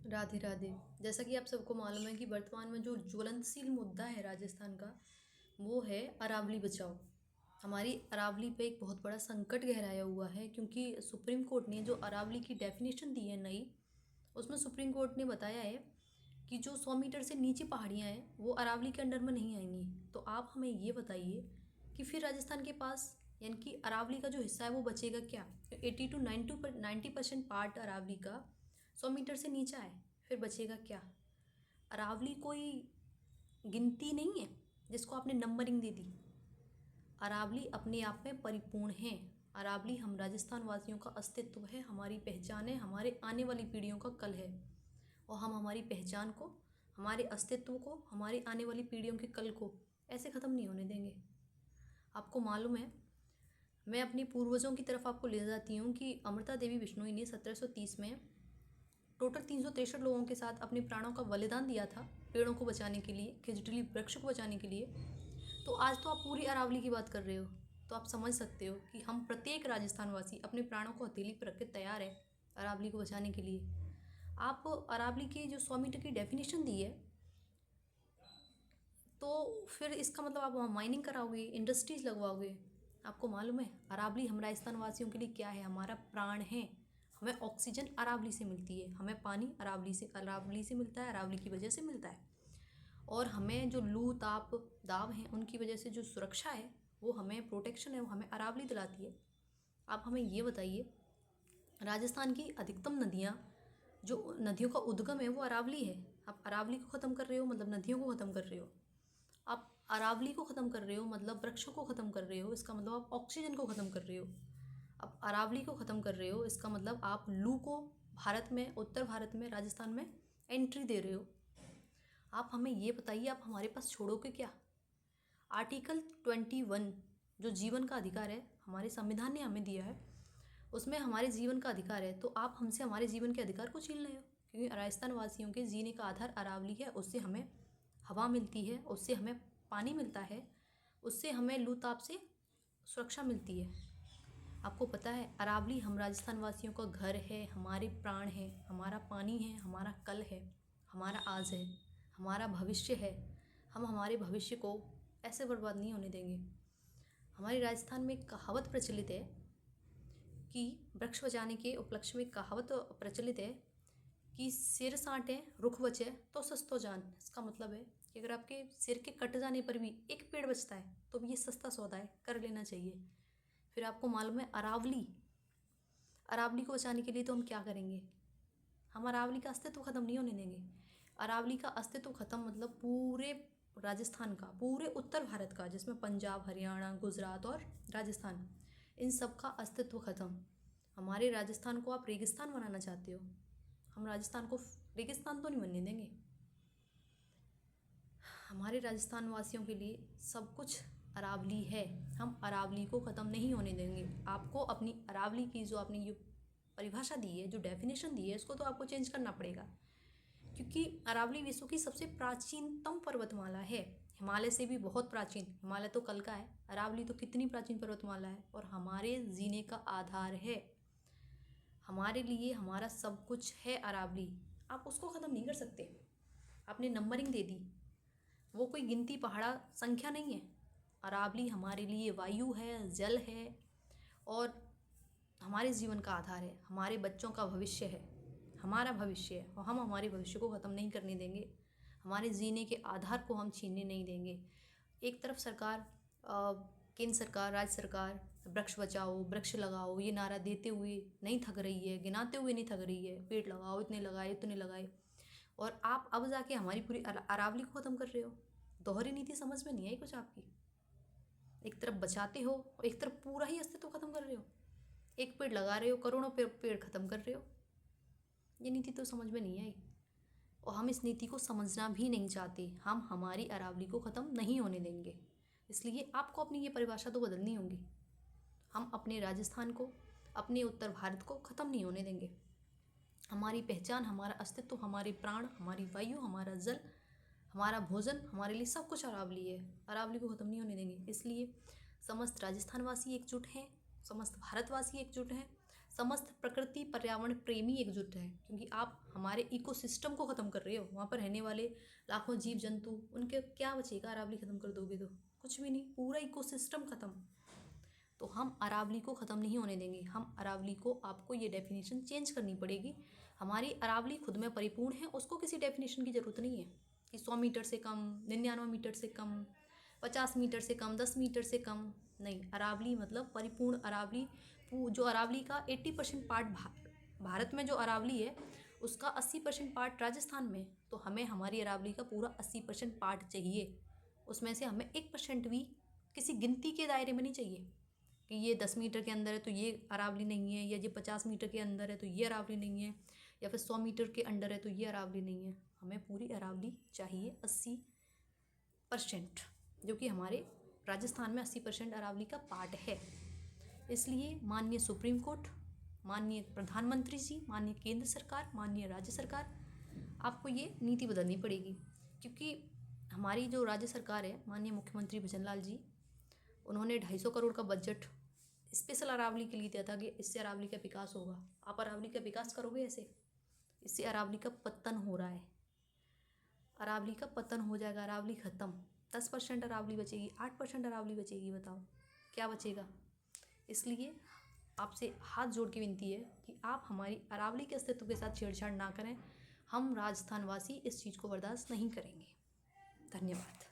राधे राधे। जैसा कि आप सबको मालूम है कि वर्तमान में जो ज्वलंतशील मुद्दा है राजस्थान का, वो है अरावली बचाओ। हमारी अरावली पे एक बहुत बड़ा संकट गहराया हुआ है, क्योंकि सुप्रीम कोर्ट ने जो अरावली की डेफिनेशन दी है नई, उसमें सुप्रीम कोर्ट ने बताया है कि जो 100 मीटर से नीचे पहाड़ियाँ हैं वो अरावली के अंडर में नहीं आएंगी। तो आप हमें ये बताइए कि फिर राजस्थान के पास यानी कि अरावली का जो हिस्सा है वो बचेगा क्या? 80 to 90% पार्ट अरावली का 100 मीटर से नीचे आए, फिर बचेगा क्या? अरावली कोई गिनती नहीं है जिसको आपने नंबरिंग दे दी। अरावली अपने आप में परिपूर्ण है। अरावली हम राजस्थान वासियों का अस्तित्व है, हमारी पहचान है, हमारे आने वाली पीढ़ियों का कल है। और हम हमारी पहचान को, हमारे अस्तित्व को, हमारी आने वाली पीढ़ियों के कल को ऐसे ख़त्म नहीं होने देंगे। आपको मालूम है, मैं अपनी पूर्वजों की तरफ आपको ले जाती हूँ कि अमृता देवी बिश्नोई ने 1730 में टोटल 363 लोगों के साथ अपने प्राणों का बलिदान दिया था पेड़ों को बचाने के लिए, खिजड़ीली वृक्ष को बचाने के लिए। तो आज तो आप पूरी अरावली की बात कर रहे हो, तो आप समझ सकते हो कि हम प्रत्येक राजस्थान वासी अपने प्राणों को हथेली पर रख के तैयार है अरावली को बचाने के लिए। आप अरावली की जो 100 मीटर की डेफिनेशन दी है, तो फिर इसका मतलब आप वहाँ माइनिंग कराओगे, इंडस्ट्रीज लगवाओगे। आपको मालूम है अरावली हम राजस्थान वासियों के लिए क्या है? हमारा प्राण है। हमें ऑक्सीजन अरावली से मिलती है, हमें पानी अरावली से मिलता है, अरावली की वजह से मिलता है। और हमें जो लू ताप दाव हैं उनकी वजह से जो सुरक्षा है, वो हमें प्रोटेक्शन है, वो हमें अरावली दिलाती है। आप हमें ये बताइए, राजस्थान की अधिकतम नदियाँ, जो नदियों का उद्गम है वो अरावली है। आप अरावली को ख़त्म कर रहे हो मतलब नदियों को ख़त्म कर रहे हो। आप अरावली को ख़त्म कर रहे हो मतलब वृक्षों को ख़त्म कर रहे हो, इसका मतलब आप ऑक्सीजन को ख़त्म कर रहे हो। आप अरावली को ख़त्म कर रहे हो, इसका मतलब आप लू को भारत में, उत्तर भारत में, राजस्थान में एंट्री दे रहे हो। आप हमें ये बताइए, आप हमारे पास छोड़ोगे क्या? आर्टिकल 21 जो जीवन का अधिकार है, हमारे संविधान ने हमें दिया है, उसमें हमारे जीवन का अधिकार है। तो आप हमसे हमारे जीवन के अधिकार को छीन रहे हो, क्योंकि राजस्थान वासियों के जीने का आधार अरावली है। उससे हमें हवा मिलती है, उससे हमें पानी मिलता है, उससे हमें लू ताप से सुरक्षा मिलती है। आपको पता है अरावली हम राजस्थान वासियों का घर है, हमारे प्राण है, हमारा पानी है, हमारा कल है, हमारा आज है, हमारा भविष्य है। हम हमारे भविष्य को ऐसे बर्बाद नहीं होने देंगे। हमारे राजस्थान में एक कहावत प्रचलित है कि वृक्ष बचाने के उपलक्ष्य में कहावत प्रचलित है कि सिर साँटे रुख बचे तो सस्तो जान। इसका मतलब है कि अगर आपके सिर के कट जाने पर भी एक पेड़ बचता है तो भी ये सस्ता सौदा है, कर लेना चाहिए। फिर आपको मालूम है अरावली को बचाने के लिए तो हम क्या करेंगे? हम अरावली का अस्तित्व ख़त्म नहीं होने देंगे। अरावली का अस्तित्व ख़त्म मतलब पूरे राजस्थान का, पूरे उत्तर भारत का, जिसमें पंजाब, हरियाणा, गुजरात और राजस्थान, इन सब का अस्तित्व ख़त्म। हमारे राजस्थान को आप रेगिस्तान बनाना चाहते हो, हम राजस्थान को रेगिस्तान तो नहीं बनने देंगे। हमारे राजस्थान वासियों के लिए सब कुछ अरावली है, हम अरावली को ख़त्म नहीं होने देंगे। आपको अपनी अरावली की जो आपने ये परिभाषा दी है, जो डेफिनेशन दी है, इसको तो आपको चेंज करना पड़ेगा, क्योंकि अरावली विश्व की सबसे प्राचीनतम पर्वतमाला है, हिमालय से भी बहुत प्राचीन। हिमालय तो कल का है, अरावली तो कितनी प्राचीन पर्वतमाला है, और हमारे जीने का आधार है। हमारे लिए हमारा सब कुछ है अरावली, आप उसको ख़त्म नहीं कर सकते। आपने नंबरिंग दे दी, वो कोई गिनती पहाड़ा संख्या नहीं है। अरावली हमारे लिए वायु है, जल है, और हमारे जीवन का आधार है, हमारे बच्चों का भविष्य है, हमारा भविष्य है, और हम हमारे भविष्य को ख़त्म नहीं करने देंगे। हमारे जीने के आधार को हम छीनने नहीं देंगे। एक तरफ सरकार, केंद्र सरकार, राज्य सरकार वृक्ष बचाओ, वृक्ष लगाओ ये नारा देते हुए नहीं थक रही है, गिनाते हुए नहीं थक रही है, पेड़ लगाओ, इतने लगाए, इतने लगाए, और आप अब जाके हमारी पूरी अरावली को ख़त्म कर रहे हो। दोहरी नीति समझ में नहीं आई कुछ आपकी। एक तरफ बचाते हो और एक तरफ पूरा ही अस्तित्व ख़त्म कर रहे हो। एक पेड़ लगा रहे हो, करोड़ों पेड़ ख़त्म कर रहे हो। ये नीति तो समझ में नहीं आई, और हम इस नीति को समझना भी नहीं चाहते। हम हमारी अरावली को ख़त्म नहीं होने देंगे, इसलिए आपको अपनी ये परिभाषा तो बदलनी होगी। हम अपने राजस्थान को, अपने उत्तर भारत को ख़त्म नहीं होने देंगे। हमारी पहचान, हमारा अस्तित्व, हमारे प्राण, हमारी वायु, हमारा जल, हमारा भोजन, हमारे लिए सब कुछ अरावली है। अरावली को ख़त्म नहीं होने देंगे। इसलिए समस्त राजस्थान वासी एकजुट हैं, समस्त भारतवासी एकजुट हैं, समस्त प्रकृति पर्यावरण प्रेमी एकजुट हैं, क्योंकि आप हमारे इकोसिस्टम को ख़त्म कर रहे हो। वहाँ पर रहने वाले लाखों जीव जंतु, उनके क्या बचेगा? अरावली ख़त्म कर दोगे तो कुछ भी नहीं, पूरा इकोसिस्टम ख़त्म। तो हम अरावली को ख़त्म नहीं होने देंगे। हम अरावली को, आपको ये डेफिनेशन चेंज करनी पड़ेगी। हमारी अरावली खुद में परिपूर्ण है, उसको किसी डेफिनेशन की ज़रूरत नहीं है कि 100 मीटर से कम, 99 मीटर से कम, 50 मीटर से कम, 10 मीटर से कम नहीं। अरावली मतलब परिपूर्ण अरावली। जो अरावली का 80% पार्ट भारत में जो अरावली है उसका 80% पार्ट राजस्थान में। तो हमें हमारी अरावली का पूरा 80% पार्ट चाहिए। उसमें से हमें 1% भी किसी गिनती के दायरे में नहीं चाहिए कि ये 10 मीटर के अंदर है तो ये अरावली नहीं है, या ये 50 मीटर के अंदर है तो ये अरावली नहीं है, या फिर 100 मीटर के अंडर है तो ये अरावली नहीं है। हमें पूरी अरावली चाहिए 80%, जो कि हमारे राजस्थान में 80% अरावली का पार्ट है। इसलिए माननीय सुप्रीम कोर्ट, माननीय प्रधानमंत्री जी, माननीय केंद्र सरकार, माननीय राज्य सरकार, आपको ये नीति बदलनी पड़ेगी। क्योंकि हमारी जो राज्य सरकार है, माननीय मुख्यमंत्री भजन लाल जी, उन्होंने 250 करोड़ का बजट स्पेशल अरावली के लिए दिया था कि इससे अरावली का विकास होगा। आप अरावली का विकास करोगे ऐसे? इससे अरावली का पतन हो रहा है। अरावली का पतन हो जाएगा, अरावली ख़त्म। 10% अरावली बचेगी, 8% अरावली बचेगी, बताओ क्या बचेगा? इसलिए आपसे हाथ जोड़ के विनती है कि आप हमारी अरावली के अस्तित्व के साथ छेड़छाड़ ना करें। हम राजस्थान वासी इस चीज़ को बर्दाश्त नहीं करेंगे। धन्यवाद।